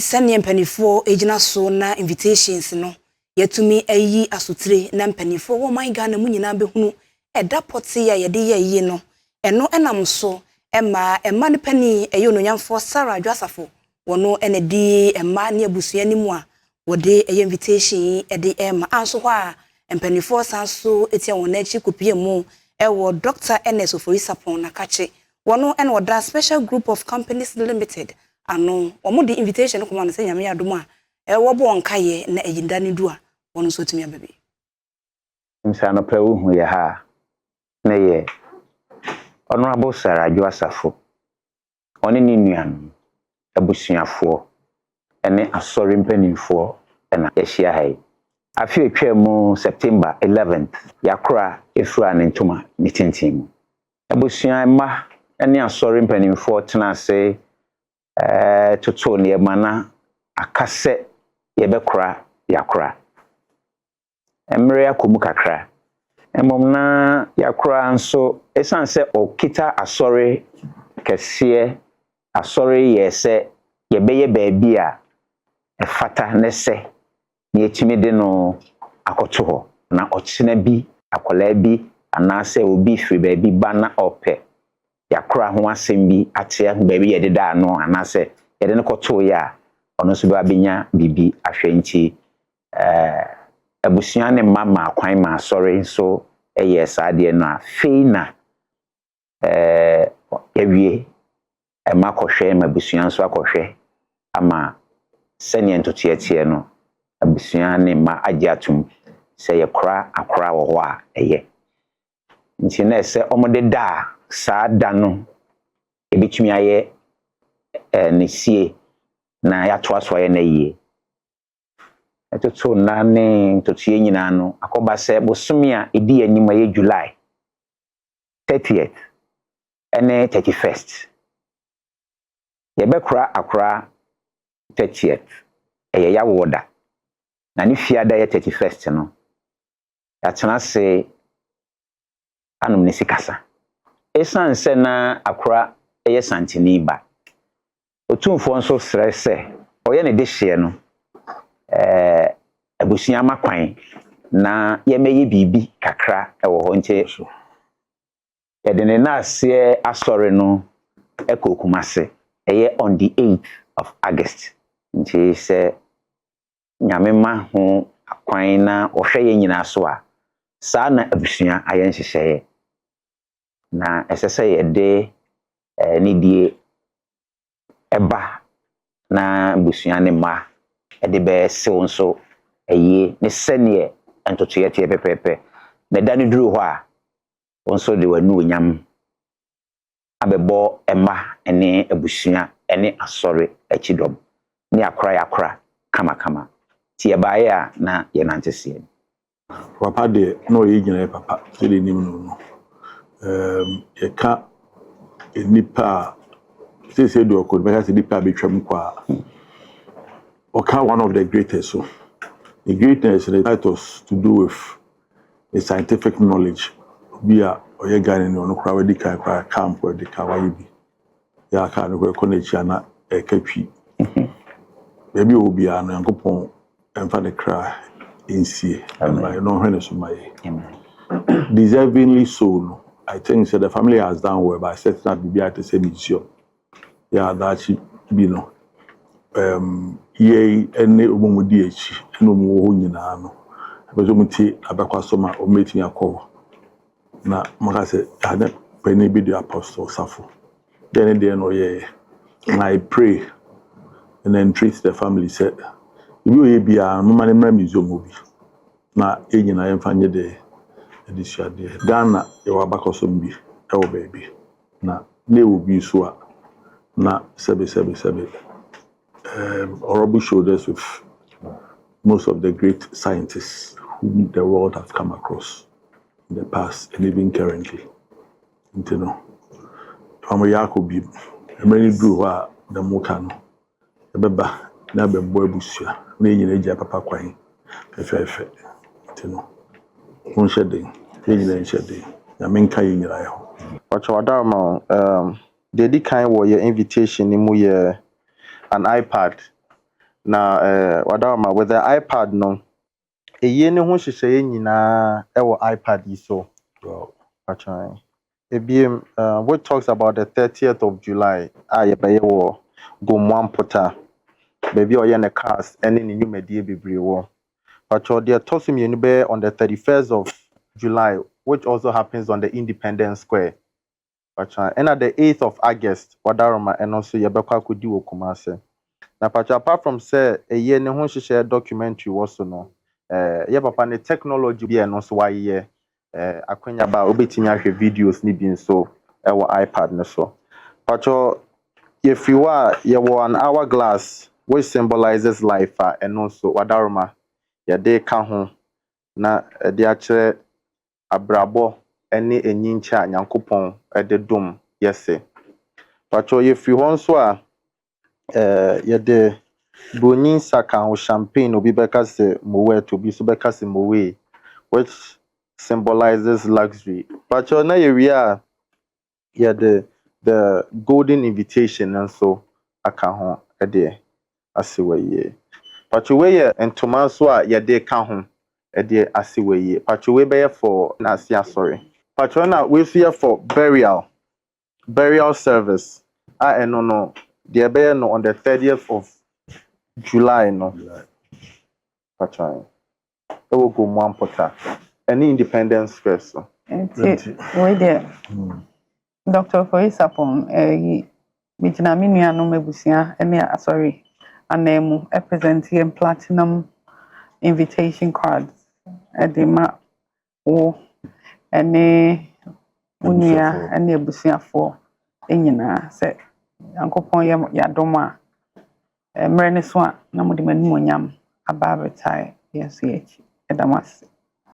senior penifo ejina so na invitations no yetumi ayi asotire na penifo wo my Ghana mu nyina behunu eda poti ya yede ye no eno enam so ema ne pani eyo no nyamfo Sarah Adwasafo wono ene di ema ne abusua ni mu a wode eye invitation ede ema anso ho a penifo sanso etia wona chi kopie mu ewo Dr. NS Oforisapon na kache wono ene woda Special Group of Companies Limited ano omo di invitation ko man se nyame adom a wo bo nkaye na eyinda ne du a wono so tumi ababi msano pe hu ye ha na ye Honorable Sarah Adwasafo oni ni nuan abusuafo ene asori mpanimfo na ehia hai afi etwam September 11th yakora efura ne ntoma ne tintim abusua ma ene asori mpanimfo tena se toto ne mana akase yebekora yakora emre akomu kakra emom na yakora nso esanse okita asori kese asori yese yebeye baabi a efata nese ne etimi de no akoto ho na ochina bi akola bi anase obi firi baabi ba na ope yakora ho asem bi atia baabi yededa no anase yede ne koto ya ono so ba benya bibi ahwenchi abusua ne mama akwan ma asori so eye saade no afei na yawie ema kohwe ma abusua nso akohwe ama sene ntotiatie no abusua ne ma agiatum se yakora akora wo ho a eye nti na se omode da saada no ebitumi aye ne sie na ya to aso ye na yie etoto na ne ntotie nyina no akoba se bosome a edi anim aye July 30th ene 31st yebekora akora 30th eye ya woda na ne fiada ye 31st no ya tena se anum ne sikasa esan se na akora eye santini ba otumfo nso srese oye ne de hye no abusua makwan na yemeye bibi kakra ewo ho nche yedene na ase asori no ekokumase eye on the 8th of August nche se nyame ma ho akwan na ohwe ye nyina so a saa na abusua aye nhyehyeye na esese yede ni die eba na abusua ne ma ede be se wonso eye ne sene entotoyete pepepe na dani duru ho a wonso de wanu onyam abebo ema ene abusua ene asori achidom ne yakora kama tie baaye a na ye nantese papa de no ye gina papa se de nim no ye ka enipa se do ko be ka se nipa betwam kwa oka one of the greatest so the greatness that has to do with the scientific knowledge we are oyega ni ono kra we dika kwa camp we dika wa yibi ya ka no ko na chia na ekatwi baby obi a no yankopon emfa de kra insie and no hwene so mai deservingly so no I think so the family has done well by setting up bibia to say museum yeah that she be no ye ene omomudi echi ene omo ho nyina no abezo muti abakwaso ma ometi yakọ na makase ade pene bi the apostle Safo then no ye and I pray and then treat the family said you ye bia no mane mra museum obi na enyina ye mfanye de edisia de Ghana ye wabakwaso mbi e wo baby na ne obi so a na sebe Honorable showed us with most of the great scientists whom the world has come across in the past and even currently. You know, Mama Yakobi, many do the Mokano, the Beba, Nabe Boybusia, meaning a Papa Quine, Fefe, you know, one shedding, shedding, Yamenka in your eye. But Wadamo, the kind of your invitation in an iPad na wadaroma with the iPad no eye ne ho hyehyɛ nyinaa ɛwɔ iPad yi so Wow. patran ebiem what talks about the 30th of July a yɛbɛyɛ wɔ Gomwampota baby ɔyɛ ne cars ɛne ne nnwumadie bebree wɔ patran deɛ ɛtɔ so mmienu bɛyɛ on the 31st of July which also happens on the Independence Square patran and at the 8th of August wadaroma ɛno nso yɛbɛkɔ akɔdi wɔ Kumase na patran apart from say eye ne ho hyehyɛ documentary wɔ so no yɛ papa ne technology bi ɛno nso wayɛ akwanya ba obetimi ahwɛ videos ni bi nso ɛwɔ iPad no so patro if you are yɛwɔ an hourglass which symbolizes life ɛno nso wadaroma yɛde ka ho na ɛde akyerɛ abrabɔ ɛne enyinkyɛ a Nyankopɔn ɛde dom yɛse patro if you hɔ nso a yɛde Bruni Saka ho champagne obi bɛka sɛ Moet obi so bɛka sɛ Moe which symbolizes luxury. But na area the golden invitation and so aka ho ede asiwaye. But we entoma so a yede ka ho ede asiwaye. But we be for na sia sorry. But na we fear for burial service. Eno no the be no on the 30th of July no. Patron. Ewo Gomwampota. Any Independence Square so. Wait there. Dr. Foyisapon, Mijina Minia no mebusia, sorry, anemu representing platinum invitation cards. Edema o any unia any busia for enyina se Yankopon yadoma mrene so na mode mani monyam aba betai yes edamase.